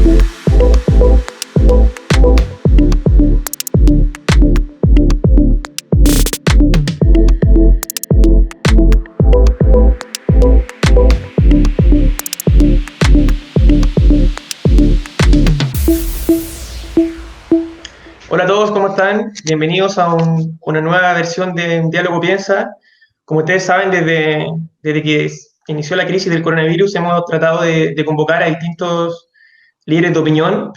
Hola a todos, ¿cómo están? Bienvenidos a una nueva versión de Diálogo Piensa. Como ustedes saben, desde que inició la crisis del coronavirus, hemos tratado de convocar a distintos líderes de opinión.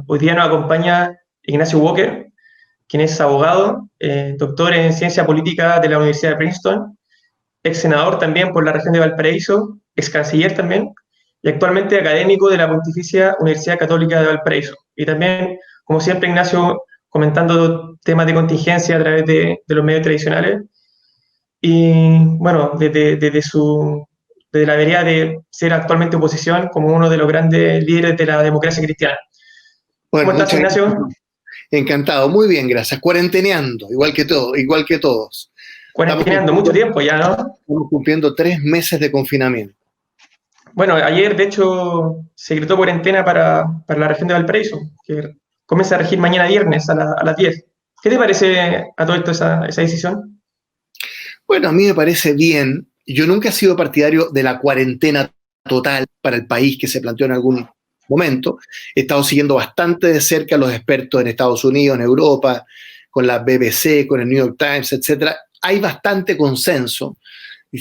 Hoy día nos acompaña Ignacio Walker, quien es abogado, doctor en ciencia política de la Universidad de Princeton, ex senador también por la región de Valparaíso, ex canciller también, y actualmente académico de la Pontificia Universidad Católica de Valparaíso. Y también, como siempre, Ignacio comentando temas de contingencia a través de los medios tradicionales. Y bueno, desde la vereda de ser actualmente oposición como uno de los grandes líderes de la democracia cristiana. Bueno, ¿Cómo estás, Ignacio? Encantado, muy bien, gracias. Cuarenteneando, igual que todos. Cuarenteneando mucho tiempo ya, ¿no? Estamos cumpliendo 3 meses de confinamiento. Bueno, ayer, de hecho, se decretó cuarentena para la región de Valparaíso, que comienza a regir mañana viernes a las 10. ¿Qué te parece a todo esto esa decisión? Bueno, a mí me parece bien. Yo nunca he sido partidario de la cuarentena total para el país que se planteó en algún momento. He estado siguiendo bastante de cerca a los expertos en Estados Unidos, en Europa, con la BBC, con el New York Times, etc. Hay bastante consenso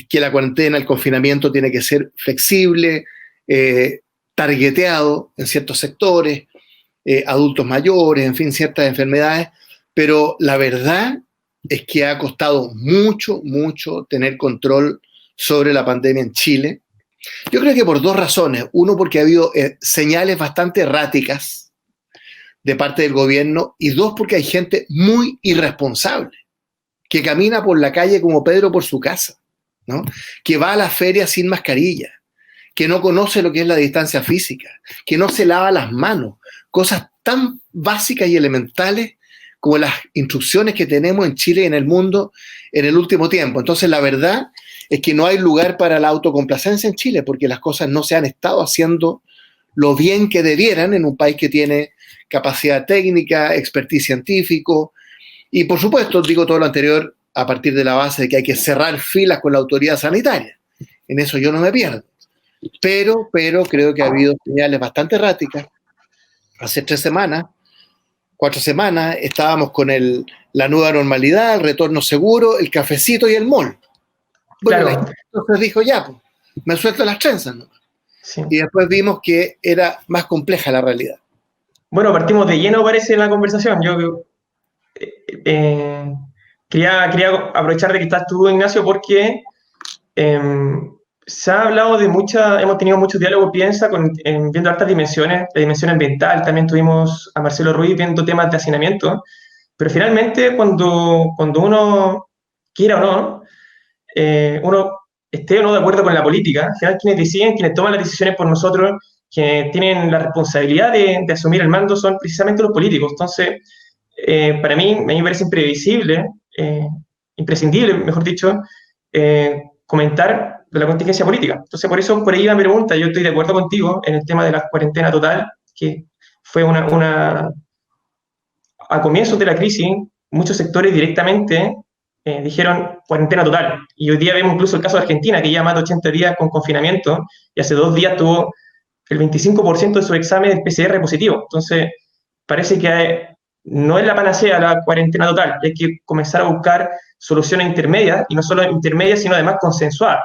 que la cuarentena, el confinamiento tiene que ser flexible, targeteado en ciertos sectores, adultos mayores, en fin, ciertas enfermedades, pero la verdad es que ha costado mucho tener control sobre la pandemia en Chile. Yo creo que por 2 razones. Uno, porque ha habido señales bastante erráticas de parte del gobierno, y 2, porque hay gente muy irresponsable que camina por la calle como Pedro por su casa, ¿no? Que va a la feria sin mascarilla, que no conoce lo que es la distancia física, que no se lava las manos, cosas tan básicas y elementales como las instrucciones que tenemos en Chile y en el mundo en el último tiempo. Entonces, la verdad es que no hay lugar para la autocomplacencia en Chile, porque las cosas no se han estado haciendo lo bien que debieran en un país que tiene capacidad técnica, expertise científico, y por supuesto, digo todo lo anterior a partir de la base de que hay que cerrar filas con la autoridad sanitaria. En eso yo no me pierdo. Pero creo que ha habido señales bastante erráticas. Hace 3 semanas, 4 semanas, estábamos con la nueva normalidad, el retorno seguro, el cafecito y el mall. Bueno, Claro. Entonces dijo, ya, pues, me suelto las trenzas, ¿no? Sí. Y después vimos que era más compleja la realidad. Bueno, partimos de lleno, parece, en la conversación. Yo quería aprovechar de que estás tú, Ignacio, porque se ha hablado hemos tenido muchos diálogos, piensa, viendo hartas dimensiones, la dimensión ambiental, también tuvimos a Marcelo Ruiz viendo temas de hacinamiento, pero finalmente cuando uno quiera o no, uno esté o no de acuerdo con la política, al final quienes deciden, quienes toman las decisiones por nosotros, que tienen la responsabilidad de asumir el mando son precisamente los políticos. Entonces, para mí, a mí me parece imprescindible, mejor dicho, comentar de la contingencia política. Entonces, por ahí va mi pregunta. Yo estoy de acuerdo contigo en el tema de la cuarentena total, que fue a comienzos de la crisis, muchos sectores directamente dijeron cuarentena total. Y hoy día vemos incluso el caso de Argentina, que lleva más de 80 días con confinamiento, y hace 2 días tuvo el 25% de su examen PCR positivo. Entonces, parece que no es la panacea la cuarentena total, hay que comenzar a buscar soluciones intermedias, y no solo intermedias, sino además consensuadas.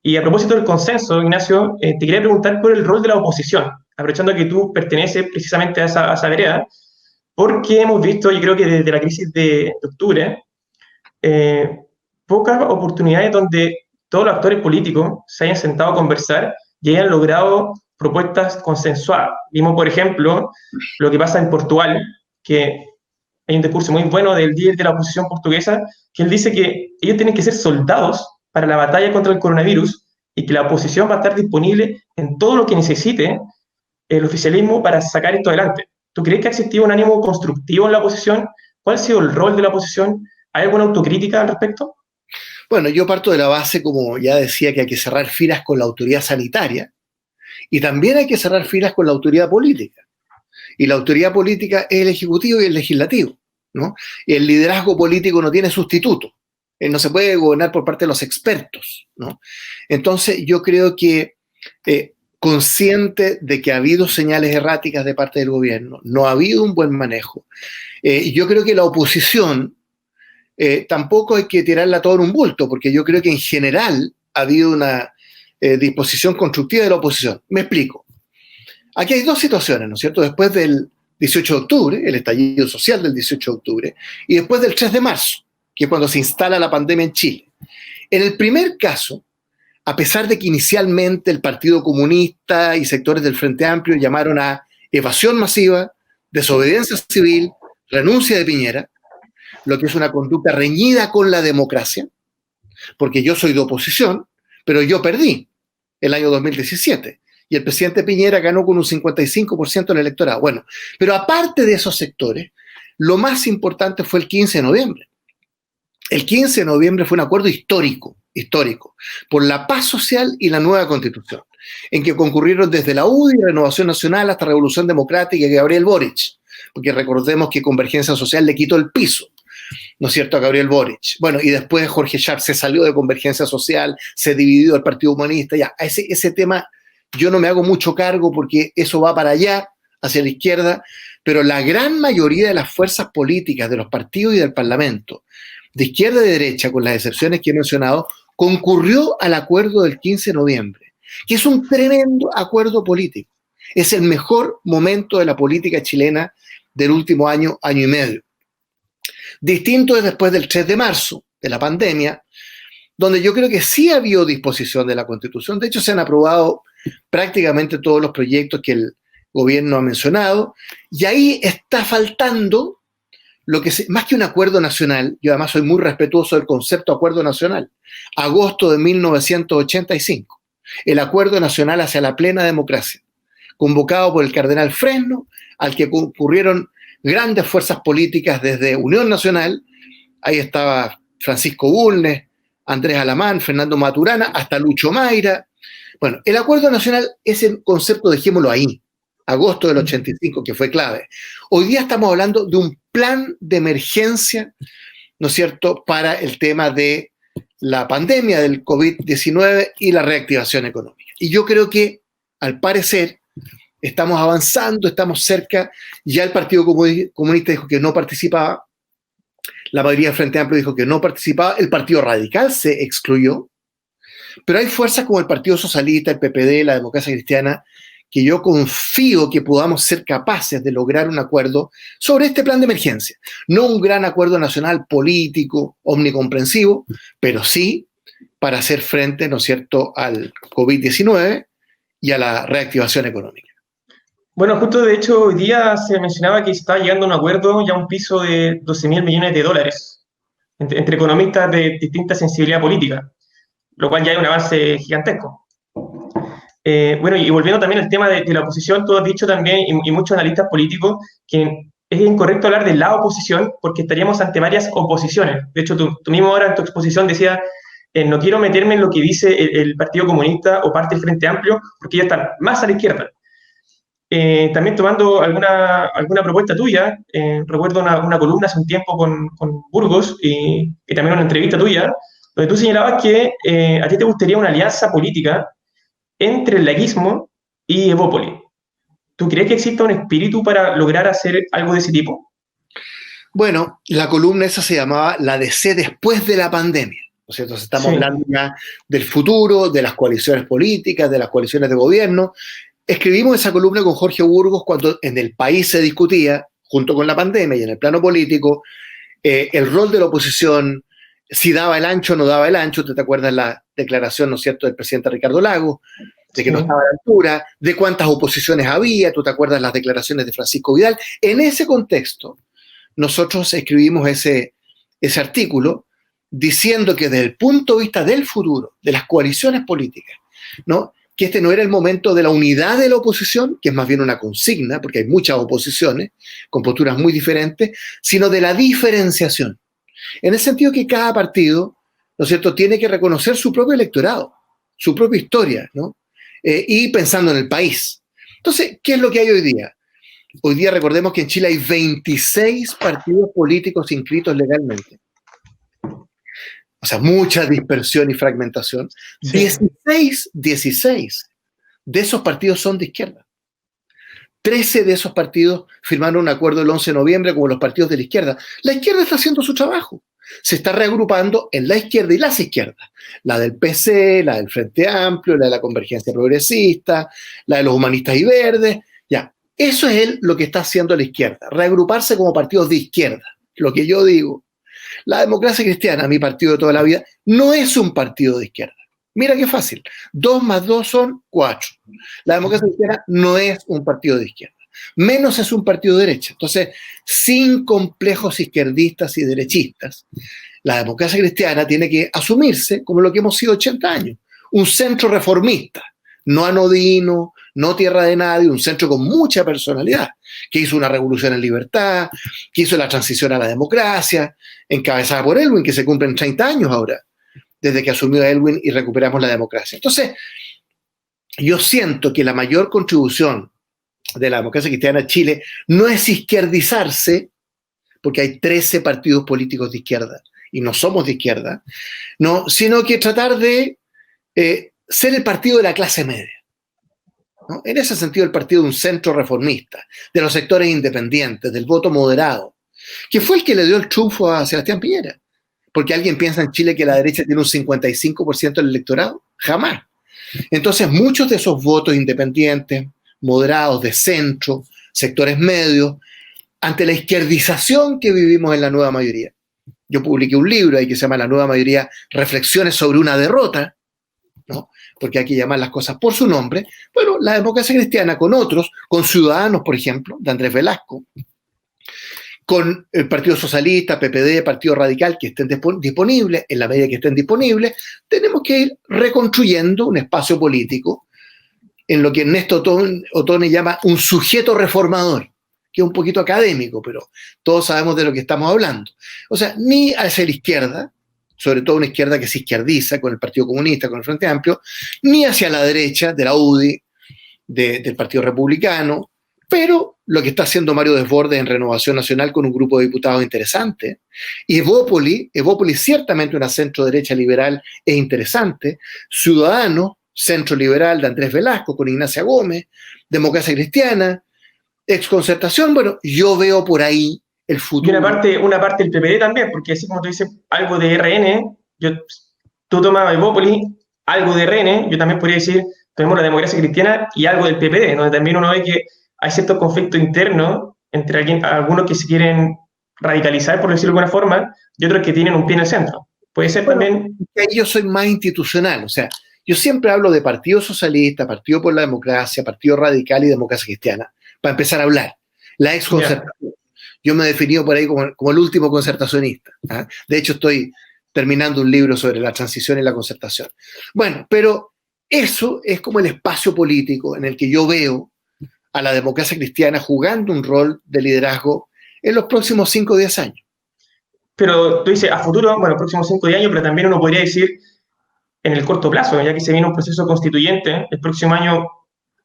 Y a propósito del consenso, Ignacio, te quería preguntar por el rol de la oposición, aprovechando que tú perteneces precisamente a esa vereda, porque hemos visto, yo creo que desde la crisis de octubre, pocas oportunidades donde todos los actores políticos se hayan sentado a conversar y hayan logrado propuestas consensuadas. Vimos, por ejemplo, lo que pasa en Portugal, que hay un discurso muy bueno del líder de la oposición portuguesa, que él dice que ellos tienen que ser soldados para la batalla contra el coronavirus y que la oposición va a estar disponible en todo lo que necesite el oficialismo para sacar esto adelante. ¿Tú crees que ha existido un ánimo constructivo en la oposición? ¿Cuál ha sido el rol de la oposición? ¿Hay alguna autocrítica al respecto? Bueno, yo parto de la base, como ya decía, que hay que cerrar filas con la autoridad sanitaria Y también hay que cerrar filas con la autoridad política. Y la autoridad política es el Ejecutivo y el Legislativo, ¿no? Y el liderazgo político no tiene sustituto. No se puede gobernar por parte de los expertos, ¿no? Entonces yo creo que consciente de que ha habido señales erráticas de parte del gobierno, no ha habido un buen manejo. Yo creo que la oposición tampoco hay que tirarla todo en un bulto, porque yo creo que en general ha habido una disposición constructiva de la oposición. Me explico. Aquí hay dos situaciones, ¿no es cierto? Después del 18 de octubre, el estallido social del 18 de octubre, y después del 3 de marzo, que es cuando se instala la pandemia en Chile. En el primer caso, a pesar de que inicialmente el Partido Comunista y sectores del Frente Amplio llamaron a evasión masiva, desobediencia civil, renuncia de Piñera, lo que es una conducta reñida con la democracia, porque yo soy de oposición, pero yo perdí el año 2017 y el presidente Piñera ganó con un 55% del electorado. Bueno, pero aparte de esos sectores, lo más importante fue el 15 de noviembre. El 15 de noviembre fue un acuerdo histórico, por la paz social y la nueva constitución, en que concurrieron desde la UDI, Renovación Nacional, hasta Revolución Democrática y Gabriel Boric, porque recordemos que Convergencia Social le quitó el piso, ¿no es cierto?, a Gabriel Boric. Bueno, y después Jorge Schaap se salió de Convergencia Social, se dividió el Partido Humanista, ya, ese tema yo no me hago mucho cargo porque eso va para allá, hacia la izquierda, pero la gran mayoría de las fuerzas políticas, de los partidos y del Parlamento, de izquierda y de derecha, con las excepciones que he mencionado, concurrió al acuerdo del 15 de noviembre, que es un tremendo acuerdo político. Es el mejor momento de la política chilena del último año, año y medio. Distinto es después del 3 de marzo, de la pandemia, donde yo creo que sí ha habido disposición de la Constitución. De hecho, se han aprobado prácticamente todos los proyectos que el gobierno ha mencionado, y ahí está faltando lo que más que un acuerdo nacional. Yo además soy muy respetuoso del concepto acuerdo nacional. Agosto de 1985, el acuerdo nacional hacia la plena democracia, convocado por el cardenal Fresno, al que concurrieron grandes fuerzas políticas desde Unión Nacional, ahí estaba Francisco Bulnes, Andrés Alamán, Fernando Maturana, hasta Lucho Mayra. Bueno, el acuerdo nacional, ese concepto dejémoslo ahí, agosto del 85, que fue clave. Hoy día estamos hablando de un plan de emergencia, ¿no es cierto?, para el tema de la pandemia del COVID-19 y la reactivación económica. Y yo creo que, al parecer, estamos avanzando, estamos cerca. Ya el Partido Comunista dijo que no participaba, la mayoría del Frente Amplio dijo que no participaba, el Partido Radical se excluyó, pero hay fuerzas como el Partido Socialista, el PPD, la Democracia Cristiana, que yo confío que podamos ser capaces de lograr un acuerdo sobre este plan de emergencia. No un gran acuerdo nacional político, omnicomprensivo, pero sí para hacer frente, ¿no es cierto?, al COVID-19 y a la reactivación económica. Bueno, justo de hecho hoy día se mencionaba que está llegando a un acuerdo ya a un piso de 12.000 millones de dólares entre economistas de distinta sensibilidad política, lo cual ya es un avance gigantesco. Bueno, y volviendo también al tema de la oposición, tú has dicho también, y muchos analistas políticos, que es incorrecto hablar de la oposición porque estaríamos ante varias oposiciones. De hecho, tú mismo ahora en tu exposición decías, no quiero meterme en lo que dice el Partido Comunista o parte del Frente Amplio, porque ellos están más a la izquierda. También tomando alguna propuesta tuya, recuerdo una columna hace un tiempo con Burgos y también una entrevista tuya, donde tú señalabas que a ti te gustaría una alianza política entre el laísmo y Evópoli. ¿Tú crees que exista un espíritu para lograr hacer algo de ese tipo? Bueno, la columna esa se llamaba La DC después de la pandemia, ¿no es cierto? Estamos hablando ya del futuro, de las coaliciones políticas, de las coaliciones de gobierno. Escribimos esa columna con Jorge Burgos cuando en el país se discutía, junto con la pandemia y en el plano político, el rol de la oposición, si daba el ancho o no daba el ancho. ¿Te acuerdas la declaración, ¿no es cierto?, del presidente Ricardo Lagos, de que no estaba a la altura, de cuántas oposiciones había? ¿Tú te acuerdas las declaraciones de Francisco Vidal? En ese contexto, nosotros escribimos ese artículo diciendo que desde el punto de vista del futuro, de las coaliciones políticas, ¿no?, que este no era el momento de la unidad de la oposición, que es más bien una consigna, porque hay muchas oposiciones con posturas muy diferentes, sino de la diferenciación. En el sentido que cada partido, ¿no es cierto?, tiene que reconocer su propio electorado, su propia historia, ¿no? y pensando en el país. Entonces, ¿qué es lo que hay hoy día? Hoy día recordemos que en Chile hay 26 partidos políticos inscritos legalmente. O sea, mucha dispersión y fragmentación. Sí. 16 de esos partidos son de izquierda. 13 de esos partidos firmaron un acuerdo el 11 de noviembre como los partidos de la izquierda. La izquierda está haciendo su trabajo. Se está reagrupando en la izquierda y las izquierdas. La del PC, la del Frente Amplio, la de la Convergencia Progresista, la de los Humanistas y Verdes. Ya, eso es lo que está haciendo la izquierda. Reagruparse como partidos de izquierda. Lo que yo digo. La Democracia Cristiana, mi partido de toda la vida, no es un partido de izquierda. Mira qué fácil. 2 más 2 son 4. La Democracia Cristiana no es un partido de izquierda. Menos es un partido de derecha. Entonces, sin complejos izquierdistas y derechistas, la Democracia Cristiana tiene que asumirse como lo que hemos sido 80 años. Un centro reformista, no anodino, no tierra de nadie, un centro con mucha personalidad, que hizo una revolución en libertad, que hizo la transición a la democracia, encabezada por Elwin, que se cumplen 30 años ahora, desde que asumió Elwin y recuperamos la democracia. Entonces, yo siento que la mayor contribución de la Democracia Cristiana en Chile no es izquierdizarse, porque hay 13 partidos políticos de izquierda, y no somos de izquierda, no, sino que tratar de ser el partido de la clase media. ¿No? En ese sentido, el partido de un centro reformista, de los sectores independientes, del voto moderado, que fue el que le dio el triunfo a Sebastián Piñera. Porque alguien piensa en Chile que la derecha tiene un 55% del electorado. Jamás. Entonces, muchos de esos votos independientes, moderados, de centro, sectores medios, ante la izquierdización que vivimos en la nueva mayoría. Yo publiqué un libro ahí que se llama La Nueva Mayoría, Reflexiones sobre una derrota, ¿no? Porque hay que llamar las cosas por su nombre. Bueno, la Democracia Cristiana con otros, con Ciudadanos, por ejemplo, de Andrés Velasco, con el Partido Socialista, PPD, Partido Radical, que estén disponibles, en la medida que estén disponibles, tenemos que ir reconstruyendo un espacio político en lo que Ernesto Otone llama un sujeto reformador, que es un poquito académico, pero todos sabemos de lo que estamos hablando. O sea, ni hacia la izquierda, sobre todo una izquierda que se izquierdiza con el Partido Comunista, con el Frente Amplio, ni hacia la derecha, de la UDI, del Partido Republicano, pero lo que está haciendo Mario Desbordes en Renovación Nacional con un grupo de diputados interesante, y Evópoli ciertamente una centro-derecha liberal e interesante, Ciudadanos, centro liberal de Andrés Velasco con Ignacia Gómez, Democracia Cristiana, Exconcertación, bueno, yo veo por ahí el futuro. Y una parte del PPD también, porque así como tú dices, algo de RN, tú tomas Evópoli, algo de RN, yo también podría decir, tenemos la Democracia Cristiana y algo del PPD, donde también uno ve que hay ciertos conflictos internos entre algunos que se quieren radicalizar, por decirlo de alguna forma, y otros que tienen un pie en el centro. Puede ser también... Ahí yo soy más institucional, o sea, yo siempre hablo de Partido Socialista, Partido por la Democracia, Partido Radical y Democracia Cristiana, para empezar a hablar. La exconcertación. Yo me he definido por ahí como el último concertacionista. ¿Ah? De hecho, estoy terminando un libro sobre la transición y la concertación. Bueno, pero eso es como el espacio político en el que yo veo a la Democracia Cristiana jugando un rol de liderazgo en los próximos 5 o 10 años. Pero tú dices, a futuro, bueno, próximos 5 o 10 años, pero también uno podría decir en el corto plazo, ya que se viene un proceso constituyente, el próximo año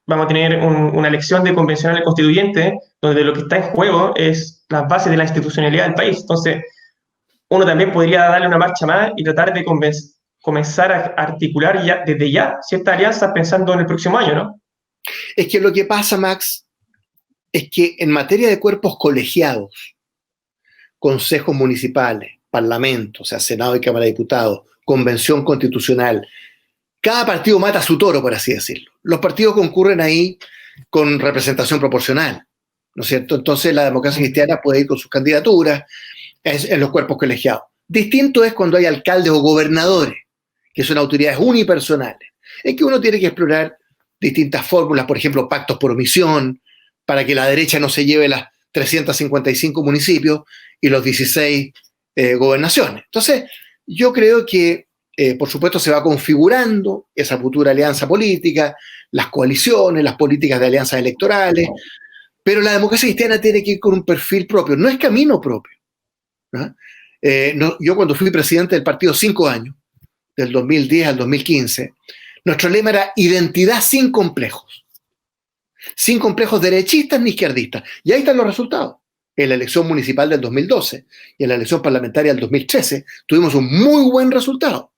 vamos a tener una elección de convencionales constituyentes, donde lo que está en juego es las bases de la institucionalidad del país. Entonces, uno también podría darle una marcha más y tratar de comenzar a articular ya, desde ya ciertas alianzas pensando en el próximo año, ¿no? Es que lo que pasa, Max, es que en materia de cuerpos colegiados, consejos municipales, parlamentos, o sea, Senado y Cámara de Diputados, Convención Constitucional, cada partido mata a su toro, por así decirlo. Los partidos concurren ahí con representación proporcional, ¿no es cierto? Entonces la Democracia Cristiana puede ir con sus candidaturas en los cuerpos colegiados. Distinto es cuando hay alcaldes o gobernadores, que son autoridades unipersonales, en que uno tiene que explorar distintas fórmulas, por ejemplo, pactos por omisión, para que la derecha no se lleve las 355 municipios y los 16 gobernaciones. Entonces, yo creo que, por supuesto, se va configurando esa futura alianza política, las coaliciones, las políticas de alianzas electorales, pero la Democracia Cristiana tiene que ir con un perfil propio, no es camino propio. ¿No? Yo cuando fui presidente del partido 5 años, del 2010 al 2015, Nuestro lema era identidad sin complejos derechistas ni izquierdistas. Y ahí están los resultados. En la elección municipal del 2012 y en la elección parlamentaria del 2013 tuvimos un muy buen resultado.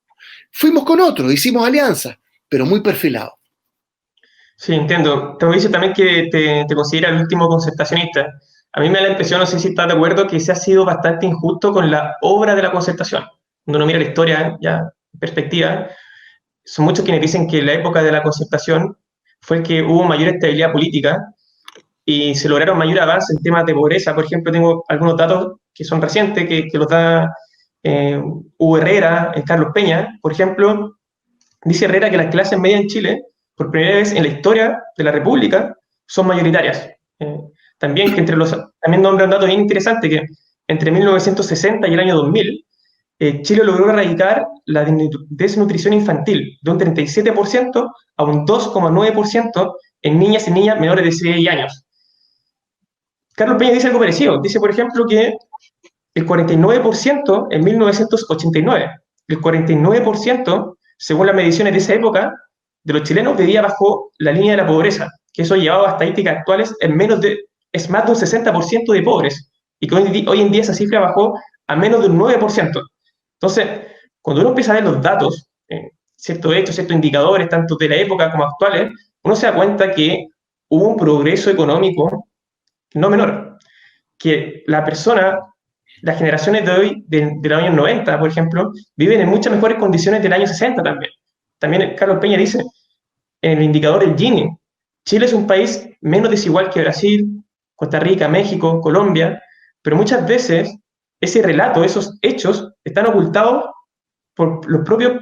Fuimos con otros, hicimos alianzas, pero muy perfilados. Sí, entiendo. Te dice también que te considera el último concertacionista. A mí me da la impresión, no sé si estás de acuerdo, que se ha sido bastante injusto con la obra de la concertación. Cuando uno mira la historia ya en perspectiva, son muchos quienes dicen que la época de la concertación fue el que hubo mayor estabilidad política y se lograron mayor avance en temas de pobreza. Por ejemplo, tengo algunos datos que son recientes, que los da Hugo Herrera, Carlos Peña. Por ejemplo, dice Herrera que las clases medias en Chile, por primera vez en la historia de la República, son mayoritarias. También que también nombra un dato bien interesante, que entre 1960 y el año 2000, Chile logró erradicar la desnutrición infantil de un 37% a un 2,9% en niñas y niñas menores de 6 años. Carlos Peña dice algo parecido. Dice, por ejemplo, que el 49% en 1989, el 49%, según las mediciones de esa época, de los chilenos vivía bajo la línea de la pobreza, que eso llevaba a estadísticas actuales es más de un 60% de pobres, y que hoy en día esa cifra bajó a menos de un 9%. Entonces, cuando uno empieza a ver los datos, ciertos hechos, ciertos indicadores, tanto de la época como actuales, uno se da cuenta que hubo un progreso económico no menor, que las generaciones de hoy, de los años 90, por ejemplo, viven en muchas mejores condiciones del año 60 también. También Carlos Peña dice, en el indicador del Gini, Chile es un país menos desigual que Brasil, Costa Rica, México, Colombia, pero muchas veces ese relato, esos hechos, están ocultados por los propios,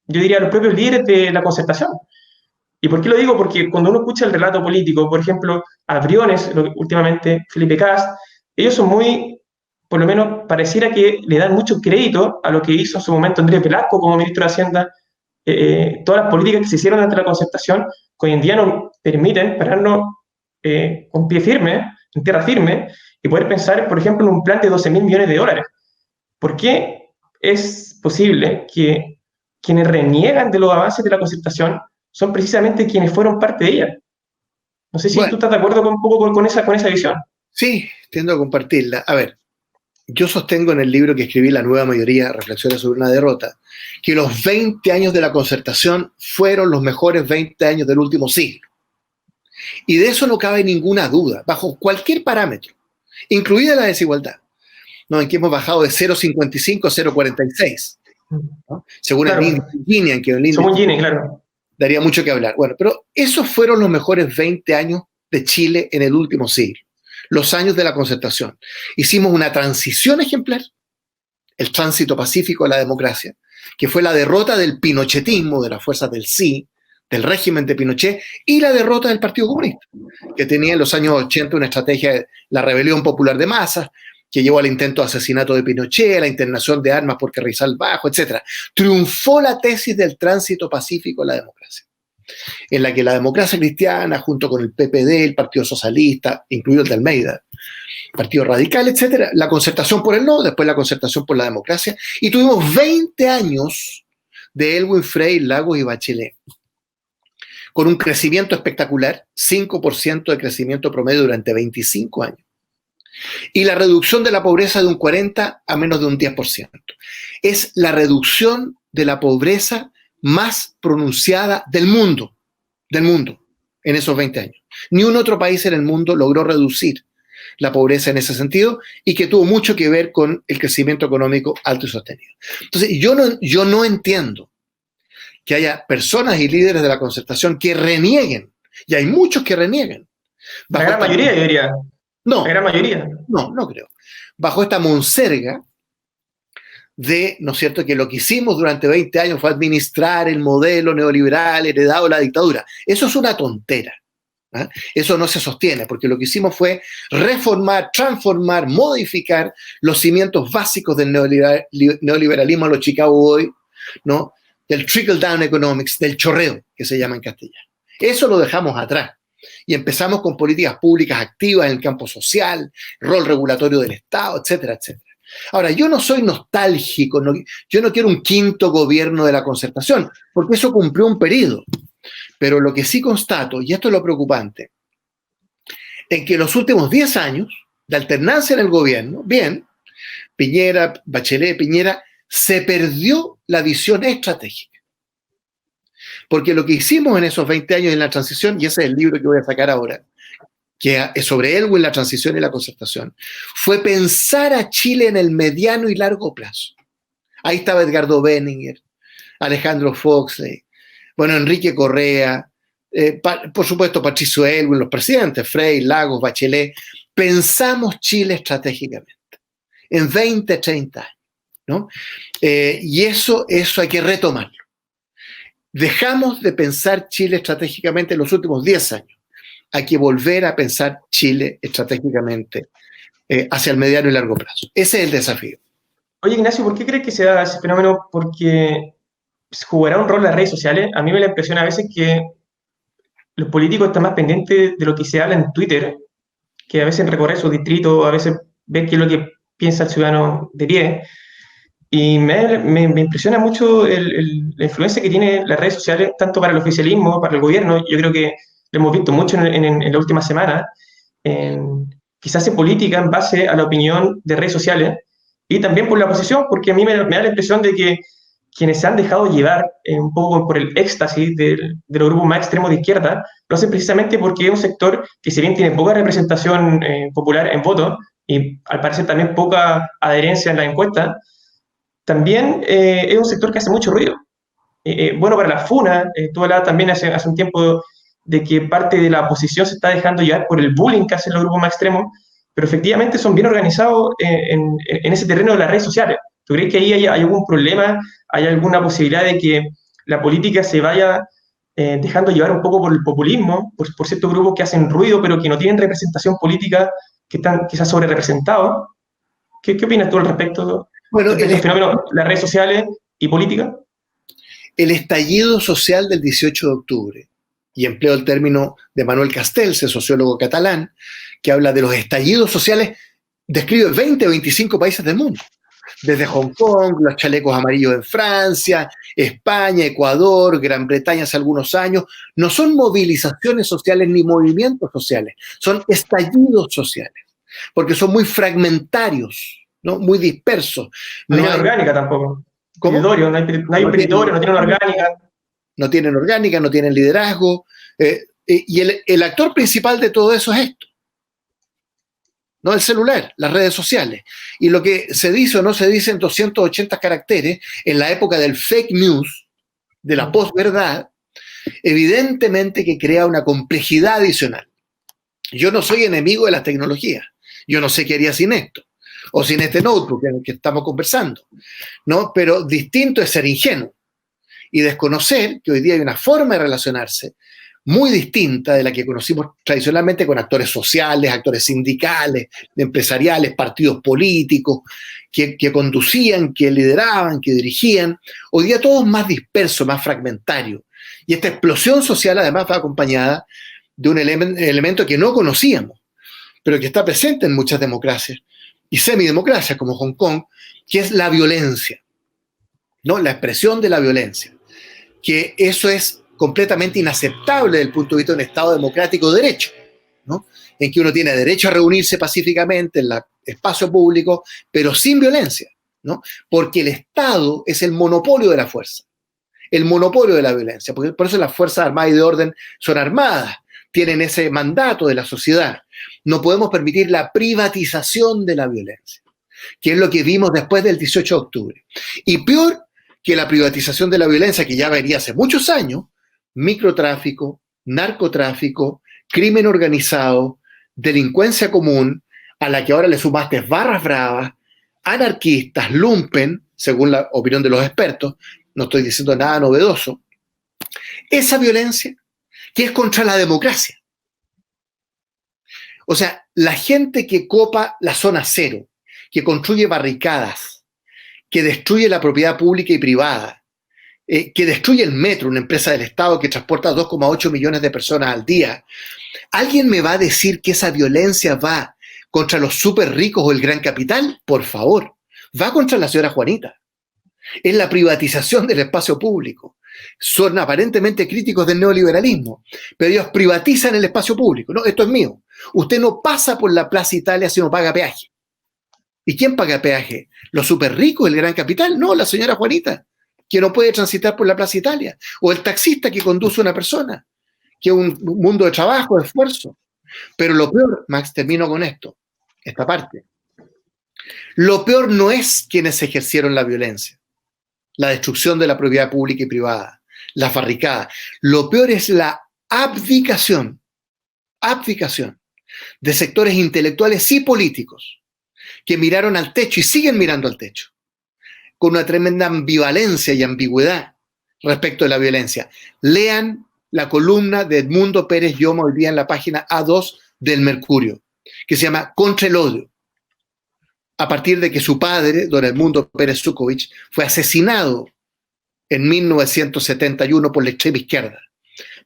yo diría, los propios líderes de la concertación. ¿Y por qué lo digo? Porque cuando uno escucha el relato político, por ejemplo, a Briones, últimamente Felipe Kast, ellos son muy, por lo menos pareciera que le dan mucho crédito a lo que hizo en su momento Andrés Velasco como ministro de Hacienda. Todas las políticas que se hicieron ante la concertación, que hoy en día nos permiten pararnos con pie firme, en tierra firme, y poder pensar, por ejemplo, en un plan de 12.000 millones de dólares. ¿Por qué es posible que quienes reniegan de los avances de la concertación son precisamente quienes fueron parte de ella? No sé si tú estás de acuerdo un poco con esa visión. Sí, tiendo a compartirla. A ver, yo sostengo en el libro que escribí, La Nueva Mayoría, Reflexiones sobre una derrota, que los 20 años de la concertación fueron los mejores 20 años del último siglo. Y de eso no cabe ninguna duda, bajo cualquier parámetro, incluida la desigualdad, ¿no? En que hemos bajado de 0,55 a 0,46, ¿no? Según claro, el índice Gini, que el índice Gini, claro, daría mucho que hablar. Bueno, pero esos fueron los mejores 20 años de Chile en el último siglo, los años de la concertación. Hicimos una transición ejemplar, el tránsito pacífico a la democracia, que fue la derrota del pinochetismo, de las fuerzas del sí, del régimen de Pinochet, y la derrota del Partido Comunista, que tenía en los años 80 una estrategia de la rebelión popular de masas, que llevó al intento de asesinato de Pinochet, a la internación de armas por Carrizal Bajo, etc. Triunfó la tesis del tránsito pacífico a la democracia, en la que la democracia cristiana, junto con el PPD, el Partido Socialista, incluido el de Almeida, Partido Radical, etc., la concertación por el no, después la concertación por la democracia, y tuvimos 20 años de Elwin Frey, Lagos y Bachelet, con un crecimiento espectacular, 5% de crecimiento promedio durante 25 años. Y la reducción de la pobreza de un 40% a menos de un 10%. Es la reducción de la pobreza más pronunciada del mundo, en esos 20 años. Ni un otro país en el mundo logró reducir la pobreza en ese sentido y que tuvo mucho que ver con el crecimiento económico alto y sostenido. Entonces, yo no entiendo que haya personas y líderes de la concertación que renieguen, y hay muchos que renieguen. La gran mayoría, yo diría. No, la gran mayoría. No creo. Bajo esta monserga de, ¿no es cierto?, que lo que hicimos durante 20 años fue administrar el modelo neoliberal heredado de la dictadura. Eso es una tontera. ¿eh? Eso no se sostiene, porque lo que hicimos fue reformar, transformar, modificar los cimientos básicos del neoliberalismo a los Chicago Boys, ¿no?, del trickle-down economics, del chorreo, que se llama en castellano. Eso lo dejamos atrás. Y empezamos con políticas públicas activas en el campo social, rol regulatorio del Estado, etcétera, etcétera. Ahora, yo no soy nostálgico, yo no quiero un quinto gobierno de la Concertación, porque eso cumplió un periodo. Pero lo que sí constato, y esto es lo preocupante, en que en los últimos 10 años de alternancia en el gobierno, bien, Piñera, Bachelet, Piñera, se perdió la visión estratégica. Porque lo que hicimos en esos 20 años en la transición, y ese es el libro que voy a sacar ahora, que es sobre Elwin, la transición y la concertación, fue pensar a Chile en el mediano y largo plazo. Ahí estaba Edgardo Benninger, Alejandro Foxley, bueno, Enrique Correa, por supuesto Patricio Elwin, los presidentes, Frei, Lagos, Bachelet. Pensamos Chile estratégicamente, en 20, 30 años, ¿no? Y eso hay que retomarlo. Dejamos de pensar Chile estratégicamente en los últimos 10 años. Hay que volver a pensar Chile estratégicamente hacia el mediano y largo plazo. Ese es el desafío. Oye, Ignacio, ¿por qué crees que se da ese fenómeno? Porque jugará un rol las redes sociales. A mí me da la impresión a veces que los políticos están más pendientes de lo que se habla en Twitter, que a veces recorrer su distrito, a veces ver qué es lo que piensa el ciudadano de pie. Y me impresiona mucho la influencia que tienen las redes sociales, tanto para el oficialismo, para el gobierno. Yo creo que lo hemos visto mucho en la última semana. Quizás en política en base a la opinión de redes sociales y también por la oposición, porque a mí me da la impresión de que quienes se han dejado llevar un poco por el éxtasis de los grupos más extremos de izquierda, lo hacen precisamente porque es un sector que si bien tiene poca representación popular en votos y al parecer también poca adherencia en la encuesta, también es un sector que hace mucho ruido. Bueno, para la FUNA, tú hablabas también hace un tiempo de que parte de la oposición se está dejando llevar por el bullying que hacen los grupos más extremos, pero efectivamente son bien organizados en ese terreno de las redes sociales. ¿Tú crees que ahí hay algún problema, hay alguna posibilidad de que la política se vaya dejando llevar un poco por el populismo, por ciertos grupos que hacen ruido pero que no tienen representación política, que están quizás sobre representados? ¿Qué opinas tú al respecto? Bueno, Respecto al fenómeno, las redes sociales y política. El estallido social del 18 de octubre, y empleo el término de Manuel Castells, el sociólogo catalán, que habla de los estallidos sociales, describe 20 o 25 países del mundo. Desde Hong Kong, los chalecos amarillos en Francia, España, Ecuador, Gran Bretaña hace algunos años. No son movilizaciones sociales ni movimientos sociales, son estallidos sociales, porque son muy fragmentarios, ¿no? Muy dispersos. No tienen orgánica tampoco. ¿Cómo? No hay un petitorio, no tienen orgánica. No tienen orgánica, no tienen liderazgo. Y el actor principal de todo eso es esto. No el celular, las redes sociales. Y lo que se dice o no se dice en 280 caracteres, en la época del fake news, de la posverdad, evidentemente que crea una complejidad adicional. Yo no soy enemigo de las tecnologías. Yo no sé qué haría sin esto, o sin este notebook en el que estamos conversando, ¿no? Pero distinto es ser ingenuo y desconocer que hoy día hay una forma de relacionarse muy distinta de la que conocimos tradicionalmente con actores sociales, actores sindicales, empresariales, partidos políticos, que conducían, que lideraban, que dirigían. Hoy día todo es más disperso, más fragmentario. Y esta explosión social además va acompañada de un elemento que no conocíamos, pero que está presente en muchas democracias y semidemocracias como Hong Kong, que es la violencia, ¿no? La expresión de la violencia. Que eso es completamente inaceptable desde el punto de vista de un Estado democrático de derecho, ¿no? En que uno tiene derecho a reunirse pacíficamente en el espacio público, pero sin violencia, ¿no? Porque el Estado es el monopolio de la fuerza, el monopolio de la violencia. Por eso las Fuerzas Armadas y de Orden son armadas, tienen ese mandato de la sociedad. No podemos permitir la privatización de la violencia, que es lo que vimos después del 18 de octubre. Y peor que la privatización de la violencia, que ya venía hace muchos años, microtráfico, narcotráfico, crimen organizado, delincuencia común, a la que ahora le sumaste barras bravas, anarquistas, lumpen, según la opinión de los expertos, no estoy diciendo nada novedoso, esa violencia que es contra la democracia. O sea, la gente que copa la zona cero, que construye barricadas, que destruye la propiedad pública y privada, que destruye el metro, una empresa del Estado que transporta a 2,8 millones de personas al día. ¿Alguien me va a decir que esa violencia va contra los súper ricos o el gran capital? Por favor. va contra la señora Juanita. Es la privatización del espacio público. Son aparentemente críticos del neoliberalismo, pero ellos privatizan el espacio público. No, esto es mío. Usted no pasa por la Plaza Italia si no paga peaje. ¿Y quién paga peaje? ¿Los súper ricos, el gran capital? No, la señora Juanita, que no puede transitar por la Plaza Italia. O el taxista que conduce a una persona, que es un mundo de trabajo, de esfuerzo. Pero lo peor, Max, termino con esto, esta parte. Lo peor no es quienes ejercieron la violencia, la destrucción de la propiedad pública y privada, las barricadas. Lo peor es la abdicación de sectores intelectuales y políticos que miraron al techo y siguen mirando al techo, con una tremenda ambivalencia y ambigüedad respecto de la violencia. Lean la columna de Edmundo Pérez Lloma hoy día en la página A2 del Mercurio, que se llama Contra el odio, a partir de que su padre, don Edmundo Pérez Zukovich, fue asesinado en 1971 por la extrema izquierda,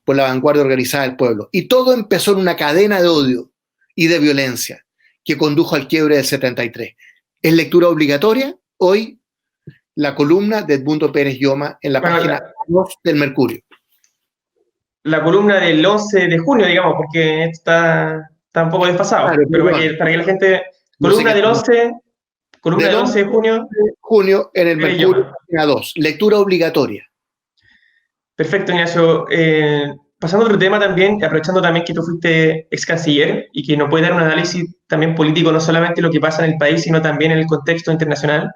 por la vanguardia organizada del pueblo. Y todo empezó en una cadena de odio y de violencia que condujo al quiebre del 73. Es lectura obligatoria hoy la columna de Edmundo Pérez Lloma en la página 2 del Mercurio. La columna del 11 de junio, digamos, porque está un poco desfasado. Claro, pero para que la gente... Columna del 11... Columna del 11 de junio en el Mercurio, página 2. Lectura obligatoria. Perfecto, Ignacio. Pasando a otro tema también, aprovechando también que tú fuiste ex canciller y que nos puedes dar un análisis también político, no solamente lo que pasa en el país, sino también en el contexto internacional.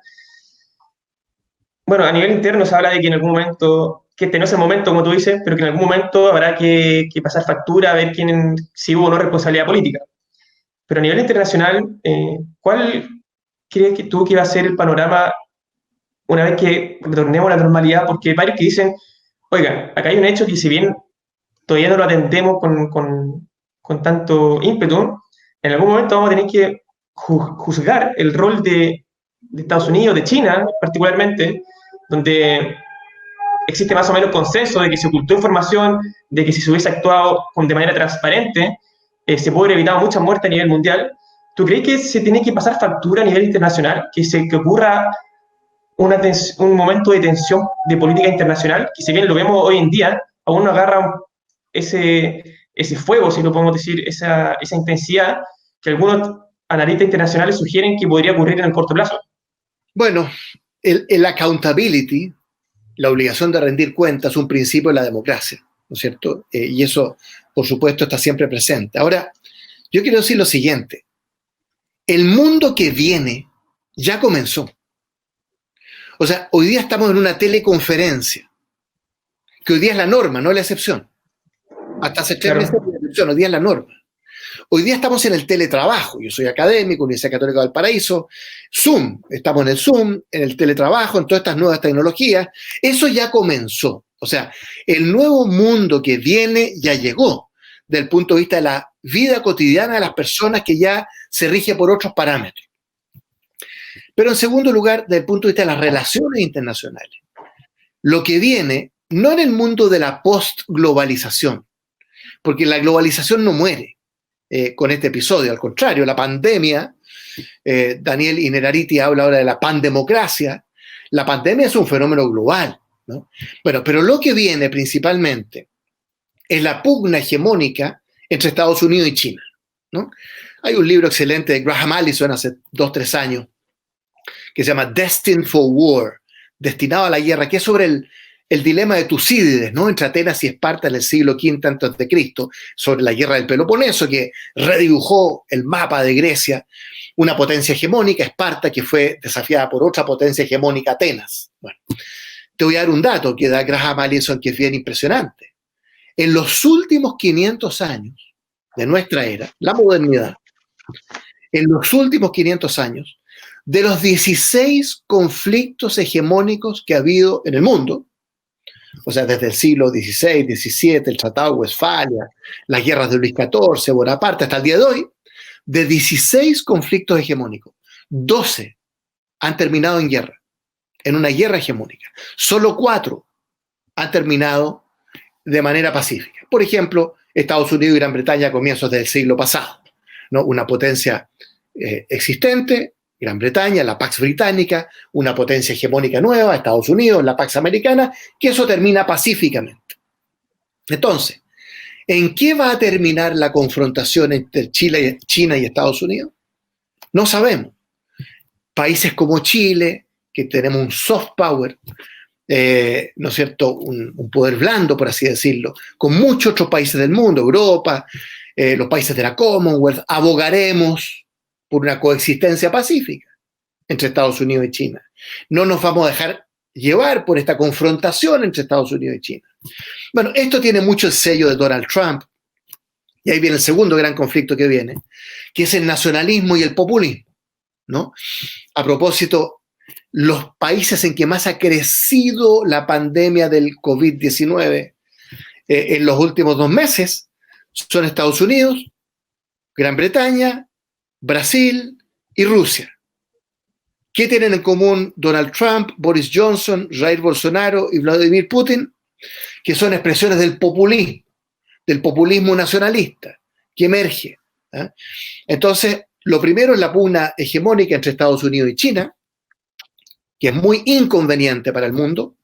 Bueno, a nivel interno se habla de que en algún momento, que este no es el momento, como tú dices, pero que en algún momento habrá que pasar factura, a ver si hubo o no responsabilidad política. Pero a nivel internacional, ¿cuál crees que tú que va a ser el panorama una vez que retornemos a la normalidad? Porque hay varios que dicen, oigan, acá hay un hecho que si bien todavía no lo atendemos con tanto ímpetu, en algún momento vamos a tener que juzgar el rol de Estados Unidos, de China particularmente, donde existe más o menos consenso de que se ocultó información, de que si se hubiese actuado de manera transparente, se puede haber evitado muchas muertes a nivel mundial. ¿Tú crees que se tiene que pasar factura a nivel internacional, que ocurra un momento de tensión de política internacional, que si bien lo vemos hoy en día, aún no agarra ese fuego, si lo podemos decir, esa intensidad que algunos analistas internacionales sugieren que podría ocurrir en el corto plazo? Bueno, el accountability, la obligación de rendir cuentas, es un principio de la democracia, ¿no es cierto? Y eso, por supuesto, está siempre presente. Ahora, yo quiero decir lo siguiente. El mundo que viene ya comenzó. O sea, hoy día estamos en una teleconferencia, que hoy día es la norma, no la excepción. Hasta hace 3 meses la excepción, hoy día es la norma. Hoy día estamos en el teletrabajo. Yo soy académico, Universidad Católica de Valparaíso, Zoom, estamos en el Zoom, en el teletrabajo, en todas estas nuevas tecnologías. Eso ya comenzó. O sea, el nuevo mundo que viene ya llegó, desde el punto de vista de la vida cotidiana de las personas, que ya se rige por otros parámetros. Pero en segundo lugar, desde el punto de vista de las relaciones internacionales, lo que viene, no en el mundo de la post-globalización, porque la globalización no muere con este episodio, al contrario, la pandemia, Daniel Innerarity habla ahora de la pandemocracia, la pandemia es un fenómeno global, ¿no? Bueno, pero lo que viene principalmente es la pugna hegemónica entre Estados Unidos y China, ¿no? Hay un libro excelente de Graham Allison hace 2-3 años que se llama Destined for War, destinado a la guerra, que es sobre el dilema de Tucídides, ¿no? Entre Atenas y Esparta en el siglo V a.C., sobre la guerra del Peloponeso, que redibujó el mapa de Grecia, una potencia hegemónica, Esparta, que fue desafiada por otra potencia hegemónica, Atenas. Bueno, te voy a dar un dato que da Graham Allison que es bien impresionante. En los últimos 500 años de nuestra era, la modernidad, en los últimos 500 años, de los 16 conflictos hegemónicos que ha habido en el mundo, o sea, desde el siglo XVI, XVII, el Tratado de Westfalia, las guerras de Luis XIV, Bonaparte, hasta el día de hoy, de 16 conflictos hegemónicos, 12 han terminado en guerra, en una guerra hegemónica. Solo 4 han terminado de manera pacífica. Por ejemplo, Estados Unidos y Gran Bretaña a comienzos del siglo pasado, ¿no? Una potencia existente, Gran Bretaña, la Pax Británica, una potencia hegemónica nueva, Estados Unidos, la Pax Americana, que eso termina pacíficamente. Entonces, ¿en qué va a terminar la confrontación entre China y Estados Unidos? No sabemos. Países como Chile, que tenemos un soft power, ¿no es cierto?, un poder blando, por así decirlo, con muchos otros países del mundo, Europa, los países de la Commonwealth, abogaremos por una coexistencia pacífica entre Estados Unidos y China. No nos vamos a dejar llevar por esta confrontación entre Estados Unidos y China. Bueno, esto tiene mucho el sello de Donald Trump, y ahí viene el segundo gran conflicto que viene, que es el nacionalismo y el populismo, ¿no? A propósito, los países en que más ha crecido la pandemia del COVID-19 en los últimos 2 meses son Estados Unidos, Gran Bretaña, Brasil y Rusia. ¿Qué tienen en común Donald Trump, Boris Johnson, Jair Bolsonaro y Vladimir Putin? Que son expresiones del populismo nacionalista que emerge. Entonces, lo primero es la pugna hegemónica entre Estados Unidos y China, que es muy inconveniente para el mundo,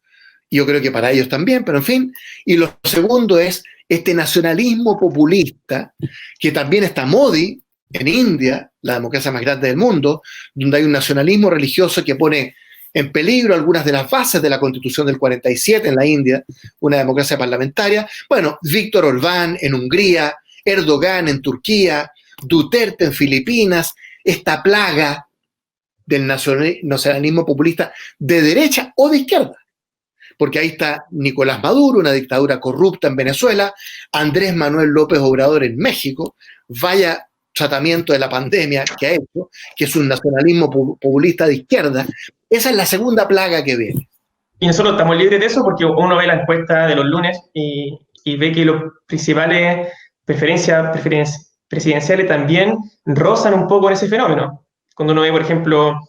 y yo creo que para ellos también, pero en fin. Y lo segundo es este nacionalismo populista, que también está Modi en India, la democracia más grande del mundo, donde hay un nacionalismo religioso que pone en peligro algunas de las bases de la Constitución del 47 en la India, una democracia parlamentaria. Bueno, Víctor Orbán en Hungría, Erdogan en Turquía, Duterte en Filipinas, esta plaga del nacionalismo populista de derecha o de izquierda. Porque ahí está Nicolás Maduro, una dictadura corrupta en Venezuela, Andrés Manuel López Obrador en México, vaya tratamiento de la pandemia que ha hecho, que es un nacionalismo populista de izquierda. Esa es la segunda plaga que viene. Y nosotros estamos libres de eso porque uno ve la encuesta de los lunes y ve que los principales preferencias presidenciales también rozan un poco en ese fenómeno. Cuando uno ve, por ejemplo,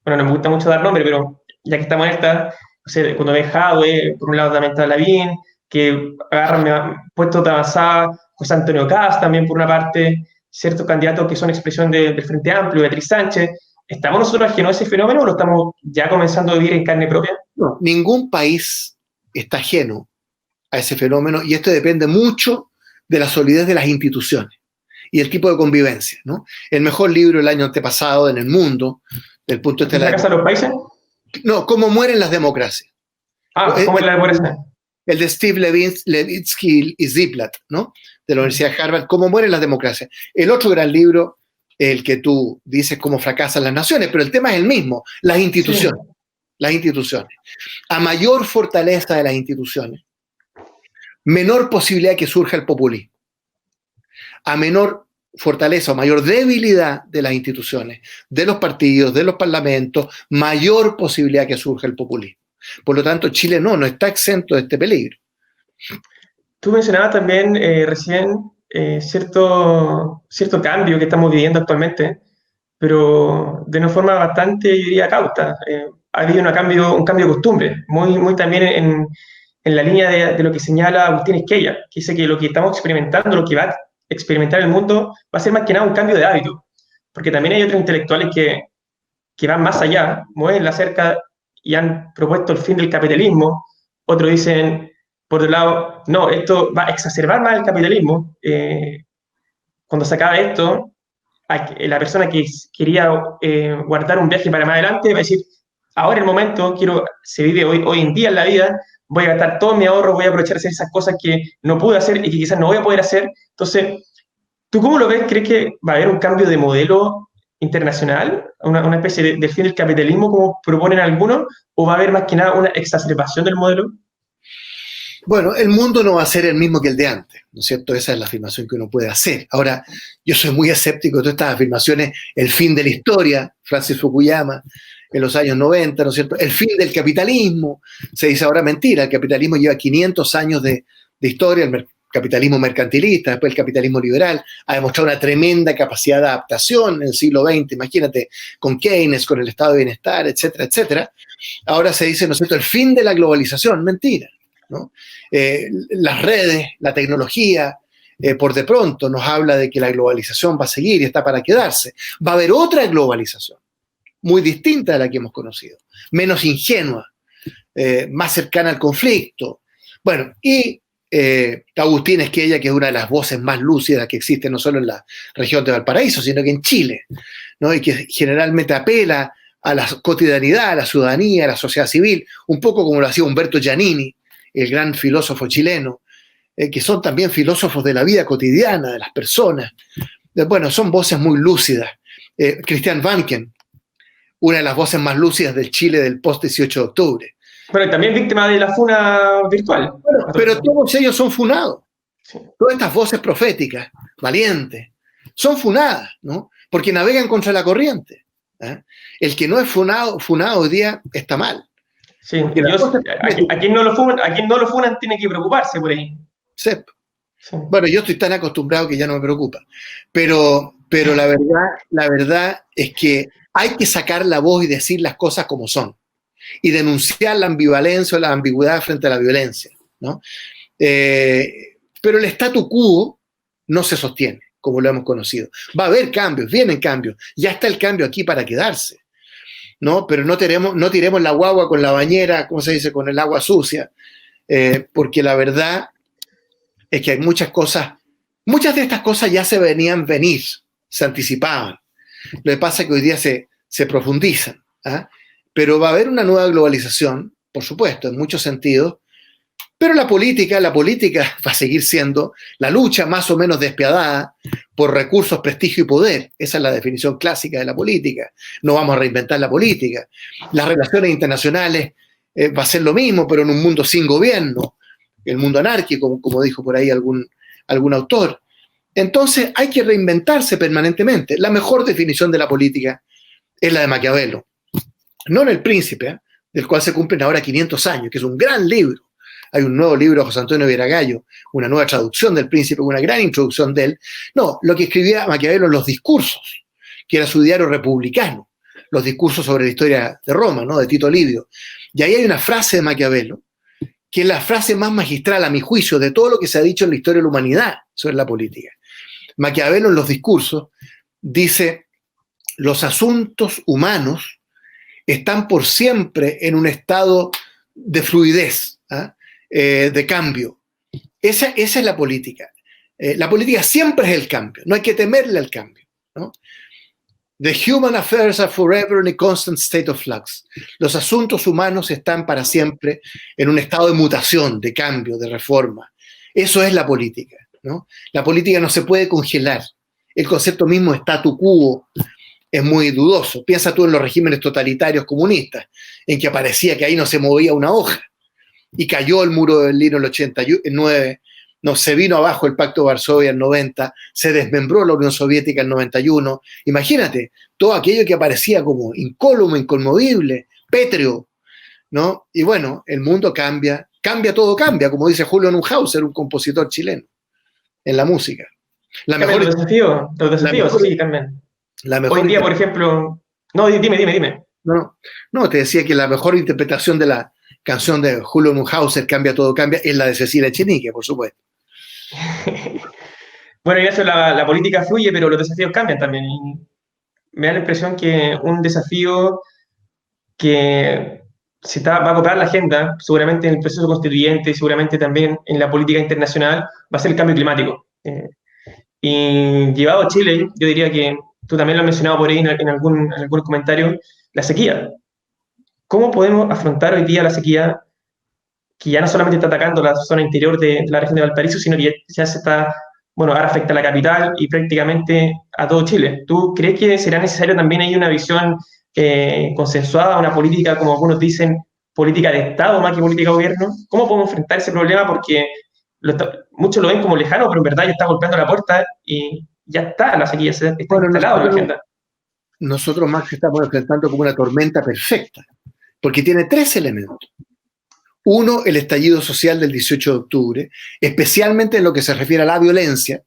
bueno, no me gusta mucho dar nombre, pero ya que estamos en esta, no sé, cuando ve Jadwe, por un lado también está Lavín, que agarran puestos de avanzada, José Antonio Kast también por una parte, ciertos candidatos que son expresión del Frente Amplio, Beatriz Sánchez. ¿Estamos nosotros ajenos a ese fenómeno o lo estamos ya comenzando a vivir en carne propia? No, ningún país está ajeno a ese fenómeno, y esto depende mucho de la solidez de las instituciones y el tipo de convivencia, ¿no? El mejor libro del año antepasado en el mundo, del punto de vista de la casa de los países. No, ¿cómo mueren las democracias? ¿Cómo es la democracia? El de Steve Levitsky y Ziblatt, ¿no? De la Universidad de Harvard, ¿Cómo mueren las democracias? El otro gran libro, el que tú dices cómo fracasan las naciones, pero el tema es el mismo, las instituciones. Sí. Las instituciones. A mayor fortaleza de las instituciones, menor posibilidad que surja el populismo. A menor fortaleza o mayor debilidad de las instituciones, de los partidos, de los parlamentos, mayor posibilidad que surja el populismo. Por lo tanto, Chile no está exento de este peligro. Tú mencionabas también recién cierto cambio que estamos viviendo actualmente, pero de una forma bastante, yo diría, cauta. Ha habido un cambio de costumbre, muy también en la línea de lo que señala Agustín Esquella, que dice que lo que estamos experimentando, lo que va a experimentar el mundo, va a ser más que nada un cambio de hábito, porque también hay otros intelectuales que van más allá, mueven la cerca y han propuesto el fin del capitalismo. Otros dicen, por otro lado, no, esto va a exacerbar más el capitalismo. Cuando se acabe esto, la persona que quería guardar un viaje para más adelante va a decir, ahora el momento, se vive hoy en día en la vida, voy a gastar todo mi ahorro, voy a aprovechar de hacer esas cosas que no pude hacer y que quizás no voy a poder hacer. Entonces, ¿tú cómo lo ves? ¿Crees que va a haber un cambio de modelo internacional, una especie de fin del capitalismo como proponen algunos, o va a haber más que nada una exacerbación del modelo? Bueno, el mundo no va a ser el mismo que el de antes, ¿no es cierto? Esa es la afirmación que uno puede hacer. Ahora, yo soy muy escéptico de todas estas afirmaciones, el fin de la historia, Francis Fukuyama, en los años 90, ¿no es cierto? El fin del capitalismo, se dice ahora mentira, el capitalismo lleva 500 años de historia, el capitalismo mercantilista, después el capitalismo liberal, ha demostrado una tremenda capacidad de adaptación en el siglo XX, imagínate, con Keynes, con el estado de bienestar, etcétera, etcétera. Ahora se dice, ¿no es cierto?, el fin de la globalización, mentira, ¿no? Las redes, la tecnología, por de pronto nos habla de que la globalización va a seguir y está para quedarse. Va a haber otra globalización, muy distinta de la que hemos conocido, menos ingenua, más cercana al conflicto. Bueno, y Agustín Esquella, que es una de las voces más lúcidas que existe no solo en la región de Valparaíso, sino que en Chile, ¿no? Y que generalmente apela a la cotidianidad, a la ciudadanía, a la sociedad civil, un poco como lo hacía Humberto Giannini, el gran filósofo chileno, que son también filósofos de la vida cotidiana, de las personas. Bueno, son voces muy lúcidas. Christian Vanken, una de las voces más lúcidas del Chile del post-18 de octubre. Pero también víctima de la funa virtual. Bueno, pero todos ellos son funados. Sí. Todas estas voces proféticas, valientes, son funadas, ¿no? Porque navegan contra la corriente. El que no es funado hoy día está mal. Sí, a quien no lo funan tiene que preocuparse por ahí. Sí. Sí. Bueno, yo estoy tan acostumbrado que ya no me preocupa. Pero la verdad es que hay que sacar la voz y decir las cosas como son. Y denunciar la ambivalencia o la ambigüedad frente a la violencia, ¿no? Pero el statu quo no se sostiene, como lo hemos conocido. Va a haber cambios, vienen cambios. Ya está el cambio aquí para quedarse, ¿no? Pero no tiremos la guagua con la bañera, ¿cómo se dice?, con el agua sucia, porque la verdad es que hay muchas de estas cosas ya se venían venir, se anticipaban. Lo que pasa es que hoy día se profundizan, ¿ah? Pero va a haber una nueva globalización, por supuesto, en muchos sentidos, pero la política va a seguir siendo la lucha más o menos despiadada por recursos, prestigio y poder. Esa es la definición clásica de la política. No vamos a reinventar la política. Las relaciones internacionales va a ser lo mismo, pero en un mundo sin gobierno, el mundo anárquico, como dijo por ahí algún autor. Entonces hay que reinventarse permanentemente. La mejor definición de la política es la de Maquiavelo. No en El Príncipe, del cual se cumplen ahora 500 años, que es un gran libro. Hay un nuevo libro de José Antonio Vieragallo, una nueva traducción del Príncipe, una gran introducción de él. No, lo que escribía Maquiavelo en Los Discursos, que era su diario republicano, los discursos sobre la historia de Roma, ¿no?, de Tito Livio. Y ahí hay una frase de Maquiavelo, que es la frase más magistral, a mi juicio, de todo lo que se ha dicho en la historia de la humanidad sobre la política. Maquiavelo en Los Discursos dice: los asuntos humanos están por siempre en un estado de fluidez, de cambio. Esa es la política. La política siempre es el cambio, no hay que temerle al cambio, ¿no? The human affairs are forever in a constant state of flux. Los asuntos humanos están para siempre en un estado de mutación, de cambio, de reforma. Eso es la política, ¿no? La política no se puede congelar. El concepto mismo statu quo es muy dudoso. Piensa tú en los regímenes totalitarios comunistas, en que parecía que ahí no se movía una hoja, y cayó el muro de Berlín en el 89, no, se vino abajo el Pacto de Varsovia en el 90, se desmembró la Unión Soviética en el 91. Imagínate, todo aquello que aparecía como incólume, inconmovible, pétreo, ¿no? Y bueno, el mundo cambia, todo cambia, como dice Julio Neuhauser, un compositor chileno, en la música. Los desafíos, sí, también. Hoy en día, por ejemplo... No, dime. No, te decía que la mejor interpretación de la canción de Julio Neuhauser, Cambia, todo cambia, es la de Cecilia Echenique, por supuesto. Bueno, y eso, la política fluye, pero los desafíos cambian también. Y me da la impresión que un desafío que va a copar la agenda, seguramente en el proceso constituyente y seguramente también en la política internacional, va a ser el cambio climático. Y llevado a Chile, yo diría que tú también lo has mencionado por ahí en algún comentario, la sequía. ¿Cómo podemos afrontar hoy día la sequía que ya no solamente está atacando la zona interior de la región de Valparaíso, sino que ya se está, bueno, ahora afecta a la capital y prácticamente a todo Chile? ¿Tú crees que será necesario también ahí una visión consensuada, una política, como algunos dicen, política de Estado más que política de gobierno? ¿Cómo podemos enfrentar ese problema? Porque muchos lo ven como lejano, pero en verdad ya está golpeando la puerta y ya está la sequía, está instalado en la agenda. Nosotros más que estamos enfrentando como una tormenta perfecta, porque tiene 3 elementos. Uno, el estallido social del 18 de octubre, especialmente en lo que se refiere a la violencia,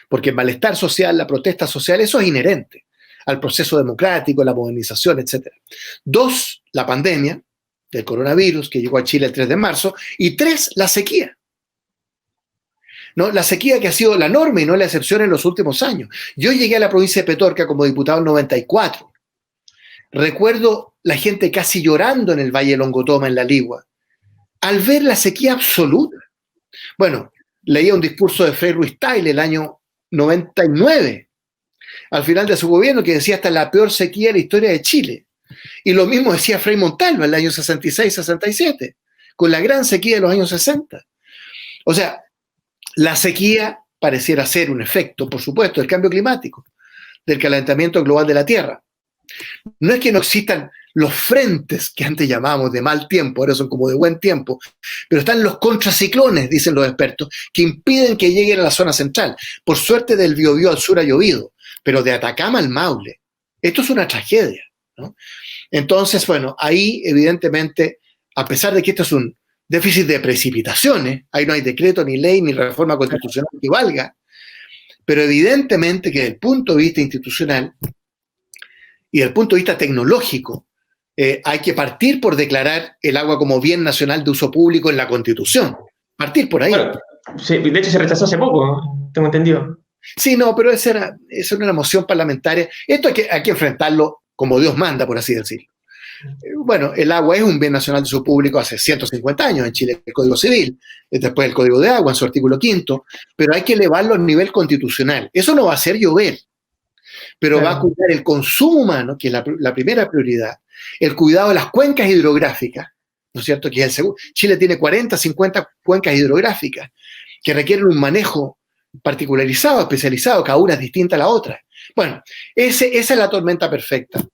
porque el malestar social, la protesta social, eso es inherente al proceso democrático, la modernización, etc. 2, la pandemia del coronavirus, que llegó a Chile el 3 de marzo. Y 3, la sequía. ¿No? La sequía que ha sido la norma y no la excepción en los últimos años. Yo llegué a la provincia de Petorca como diputado en 94. Recuerdo la gente casi llorando en el Valle de Longotoma, en La Ligua, al ver la sequía absoluta. Bueno, leía un discurso de Frei Ruiz Tagle el año 99, al final de su gobierno, que decía esta es la peor sequía de la historia de Chile. Y lo mismo decía Frei Montalva en el año 66-67, con la gran sequía de los años 60. O sea, la sequía pareciera ser un efecto, por supuesto, del cambio climático, del calentamiento global de la Tierra. No es que no existan los frentes que antes llamábamos de mal tiempo, ahora son como de buen tiempo, pero están los contraciclones, dicen los expertos, que impiden que lleguen a la zona central. Por suerte del Biobío al sur ha llovido, pero de Atacama al Maule, esto es una tragedia, ¿no? Entonces, bueno, ahí evidentemente, a pesar de que esto es un déficit de precipitaciones, ahí no hay decreto, ni ley, ni reforma constitucional que valga, pero evidentemente que desde el punto de vista institucional y desde el punto de vista tecnológico, hay que partir por declarar el agua como bien nacional de uso público en la Constitución. Partir por ahí. Bueno, sí, de hecho se rechazó hace poco, tengo entendido. Sí, no, pero esa era una moción parlamentaria. Esto hay que enfrentarlo como Dios manda, por así decirlo. Bueno, el agua es un bien nacional de uso público hace 150 años en Chile, el Código Civil, después el Código de Agua en su artículo 5, pero hay que elevarlo a nivel constitucional. Eso no va a hacer llover, pero va a cuidar el consumo humano, que es la primera prioridad, el cuidado de las cuencas hidrográficas, ¿no es cierto? Que es el segundo. Chile tiene 40, 50 cuencas hidrográficas que requieren un manejo particularizado, especializado, cada una es distinta a la otra. Bueno, esa es la tormenta perfecta.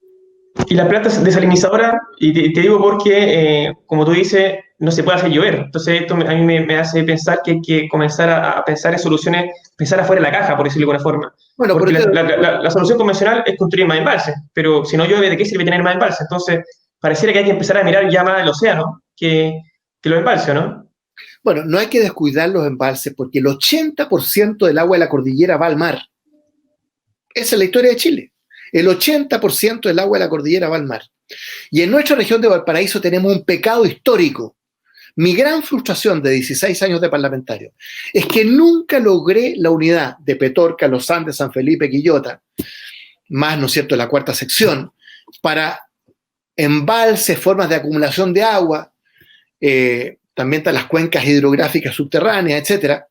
Y las plantas desalinizadoras, y te digo porque, como tú dices, no se puede hacer llover. Entonces esto a mí me hace pensar que hay que comenzar a pensar en soluciones, pensar afuera de la caja, por decirlo de alguna forma. Bueno, porque la solución convencional es construir más embalses, pero si no llueve, ¿de qué sirve tener más embalses? Entonces, pareciera que hay que empezar a mirar ya más el océano que los embalses, ¿no? Bueno, no hay que descuidar los embalses porque el 80% del agua de la cordillera va al mar. Esa es la historia de Chile. El 80% del agua de la cordillera va al mar. Y en nuestra región de Valparaíso tenemos un pecado histórico. Mi gran frustración de 16 años de parlamentario es que nunca logré la unidad de Petorca, Los Andes, San Felipe, Quillota, más, ¿no es cierto?, la cuarta sección, para embalses, formas de acumulación de agua, también están las cuencas hidrográficas subterráneas, etc.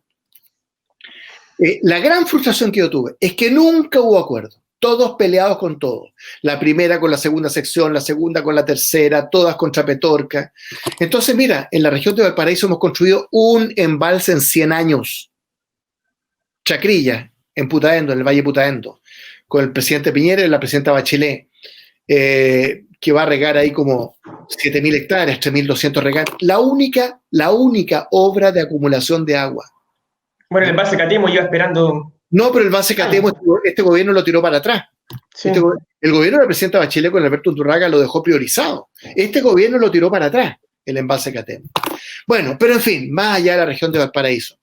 La gran frustración que yo tuve es que nunca hubo acuerdo. Todos peleados con todos. La primera con la segunda sección, la segunda con la tercera, todas contra Petorca. Entonces, mira, en la región de Valparaíso hemos construido un embalse en 100 años. Chacrilla, en Putaendo, en el Valle de Putaendo, con el presidente Piñera y la presidenta Bachelet, que va a regar ahí como 7.000 hectáreas, 3.200 regantes. La única obra de acumulación de agua. Bueno, el embalse Catemo iba esperando. No, pero el embalse Catemo, este gobierno lo tiró para atrás. Sí. El gobierno de la presidenta Bachelet con Alberto Undurraga lo dejó priorizado. Este gobierno lo tiró para atrás, el embalse Catemo. Bueno, pero en fin, más allá de la región de Valparaíso,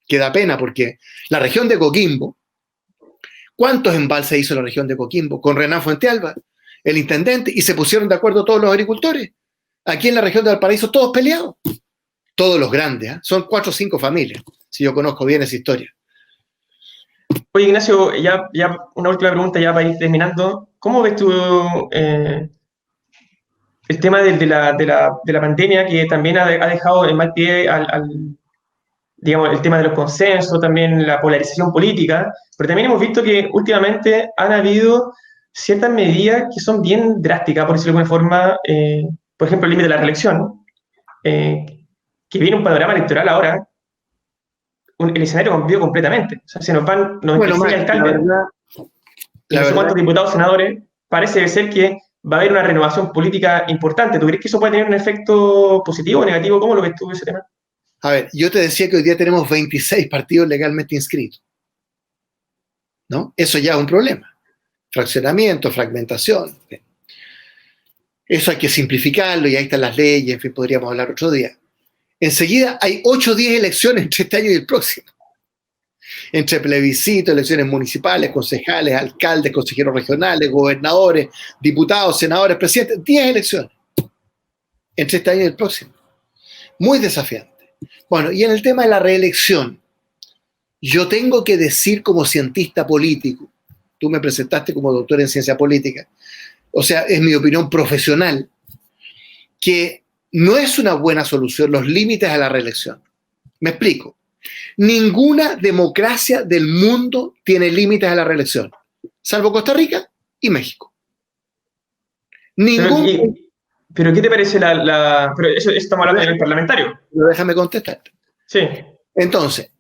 que da pena porque la región de Coquimbo, ¿cuántos embalses hizo la región de Coquimbo? Con Renan Fuentealba, el intendente, y se pusieron de acuerdo todos los agricultores. Aquí en la región de Valparaíso, todos peleados. Todos los grandes, ¿eh? Son 4 o 5 familias, si yo conozco bien esa historia. Oye, Ignacio, ya una última pregunta ya para ir terminando. ¿Cómo ves tú el tema de la pandemia que también ha dejado en mal pie digamos, el tema de los consensos, también la polarización política? Pero también hemos visto que últimamente han habido ciertas medidas que son bien drásticas, por decirlo de alguna forma, por ejemplo, el límite de la reelección, que viene un panorama electoral ahora. El escenario cambió completamente. O sea, se nos van 96 alcaldes, no sé cuántos diputados, senadores. Parece ser que va a haber una renovación política importante. ¿Tú crees que eso puede tener un efecto positivo o negativo? ¿Cómo lo ves tú ese tema? A ver, yo te decía que hoy día tenemos 26 partidos legalmente inscritos, ¿no? Eso ya es un problema. Fraccionamiento, fragmentación. Eso hay que simplificarlo y ahí están las leyes, en fin, podríamos hablar otro día. Enseguida hay 8 o 10 elecciones entre este año y el próximo. Entre plebiscitos, elecciones municipales, concejales, alcaldes, consejeros regionales, gobernadores, diputados, senadores, presidentes, 10 elecciones entre este año y el próximo. Muy desafiante. Bueno, y en el tema de la reelección, yo tengo que decir como cientista político, tú me presentaste como doctor en ciencia política, o sea, es mi opinión profesional, que no es una buena solución los límites a la reelección. Me explico. Ninguna democracia del mundo tiene límites a la reelección, salvo Costa Rica y México. Pero ¿qué te parece pero eso estamos hablando a nivel parlamentario? Déjame contestar. Sí. Entonces,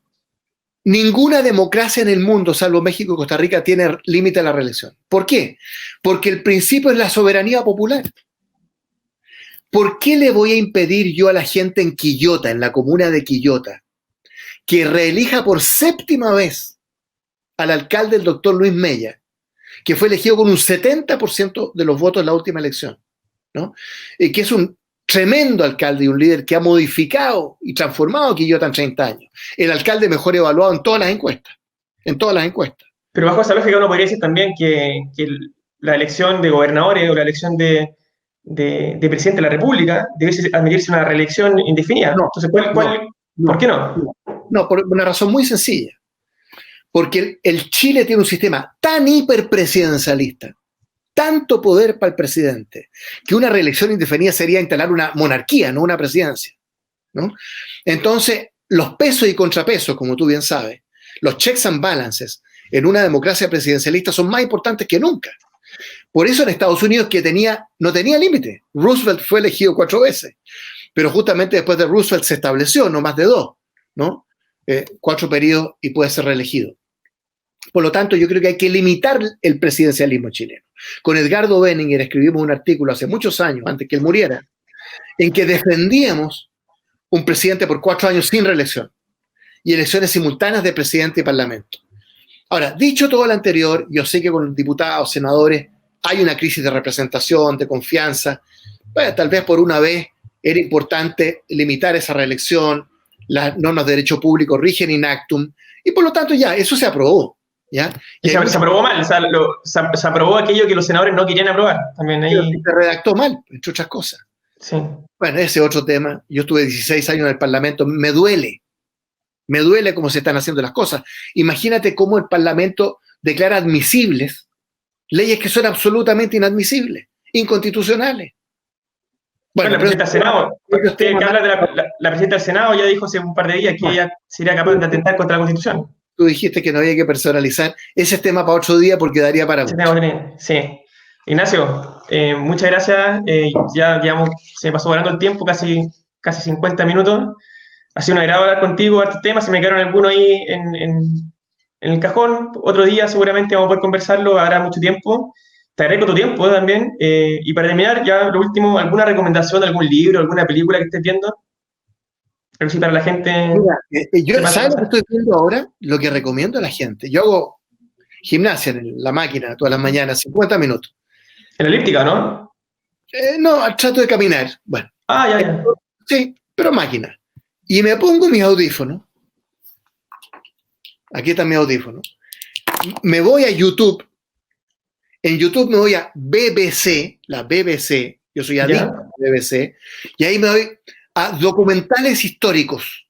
ninguna democracia en el mundo, salvo México y Costa Rica, tiene límite a la reelección. ¿Por qué? Porque el principio es la soberanía popular. ¿Por qué le voy a impedir yo a la gente en Quillota, en la comuna de Quillota, que reelija por 7ª vez al alcalde, el doctor Luis Mella, que fue elegido con un 70% de los votos en la última elección, ¿no? Y que es un tremendo alcalde y un líder que ha modificado y transformado Quillota en 30 años. El alcalde mejor evaluado en todas las encuestas. En todas las encuestas. Pero bajo esa lógica uno podría decir también que la elección de gobernadores o la elección de presidente de la República debe admitirse una reelección indefinida. No, entonces, ¿por qué no? No, por una razón muy sencilla. Porque el Chile tiene un sistema tan hiperpresidencialista, tanto poder para el presidente, que una reelección indefinida sería instalar una monarquía, no una presidencia, ¿no? Entonces, los pesos y contrapesos, como tú bien sabes, los checks and balances en una democracia presidencialista son más importantes que nunca. Por eso en Estados Unidos, que no tenía límite. Roosevelt fue elegido 4 veces, pero justamente después de Roosevelt se estableció no más de 2, ¿no? 4 periodos y puede ser reelegido. Por lo tanto, yo creo que hay que limitar el presidencialismo chileno. Con Edgardo Benninger escribimos un artículo hace muchos años, antes que él muriera, en que defendíamos un presidente por 4 años sin reelección y elecciones simultáneas de presidente y parlamento. Ahora, dicho todo lo anterior, yo sé que con diputados, senadores, hay una crisis de representación, de confianza. Bueno, tal vez por una vez era importante limitar esa reelección, las normas de derecho público rigen in actum, y por lo tanto ya, eso se aprobó. ¿Ya? Y se aprobó mal, o sea, se aprobó aquello que los senadores no querían aprobar. También ahí... Se redactó mal, entre otras cosas. Sí. Bueno, ese es otro tema. Yo estuve 16 años en el Parlamento, me duele cómo se están haciendo las cosas. Imagínate cómo el Parlamento declara admisibles leyes que son absolutamente inadmisibles, inconstitucionales. Bueno, la presidenta del Senado, la presidenta del Senado ya dijo hace un par de días que ella sería capaz de atentar contra la Constitución. Tú dijiste que no había que personalizar. Ese es tema para otro día porque daría para mucho. Sí. Ignacio, muchas gracias. Ya, digamos, se me pasó volando el tiempo, casi 50 minutos. Ha sido un agrado hablar contigo de este tema. Se me quedaron algunos ahí en el cajón. Otro día seguramente vamos a poder conversarlo, habrá mucho tiempo. Te agradezco tu tiempo también. Y para terminar, ya lo último, ¿alguna recomendación de algún libro, alguna película que estés viendo? Pero sí, para la gente... Mira, ¿sabes lo que estoy viendo ahora? Lo que recomiendo a la gente. Yo hago gimnasia en la máquina todas las mañanas, 50 minutos. En la elíptica, ¿no? No, trato de caminar. Bueno. Ya. Sí, pero máquina. Y me pongo mis audífonos. Aquí están mis audífonos. Me voy a YouTube. En YouTube me voy a BBC, la BBC. Yo soy adicto a la BBC. Y ahí me voy a documentales históricos.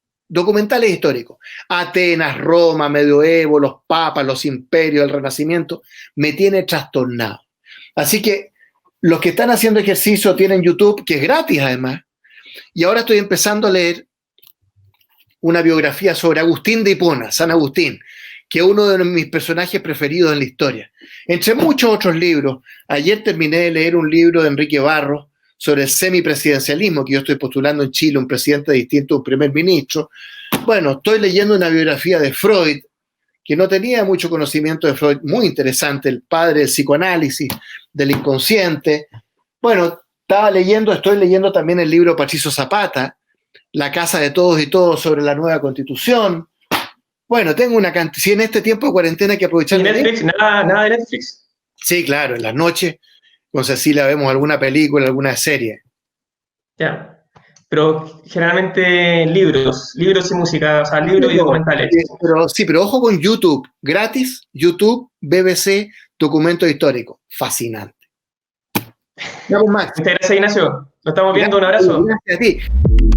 Atenas, Roma, medioevo, los papas, los imperios, el Renacimiento. Me tiene trastornado. Así que los que están haciendo ejercicio tienen YouTube, que es gratis además. Y ahora estoy empezando a leer una biografía sobre Agustín de Hipona, San Agustín, que es uno de mis personajes preferidos en la historia. Entre muchos otros libros, ayer terminé de leer un libro de Enrique Barros sobre el semipresidencialismo, que yo estoy postulando en Chile, un presidente distinto a un primer ministro. Bueno, estoy leyendo una biografía de Freud, que no tenía mucho conocimiento de Freud, muy interesante, el padre del psicoanálisis, del inconsciente. Bueno, estoy leyendo también el libro Patricio Zapata, La casa de todos y todos sobre la nueva Constitución. Bueno, tengo una cantidad, si en este tiempo de cuarentena hay que aprovechar. ¿Y Netflix? Nada de Netflix. Sí, claro, en las noches con Cecilia vemos alguna película, alguna serie. Ya, pero generalmente libros y música, o sea, libros y documentales. Pero ojo con YouTube, gratis, YouTube, BBC, documento histórico, fascinante. Muchas gracias, Ignacio. Nos estamos viendo, un abrazo. Gracias a ti.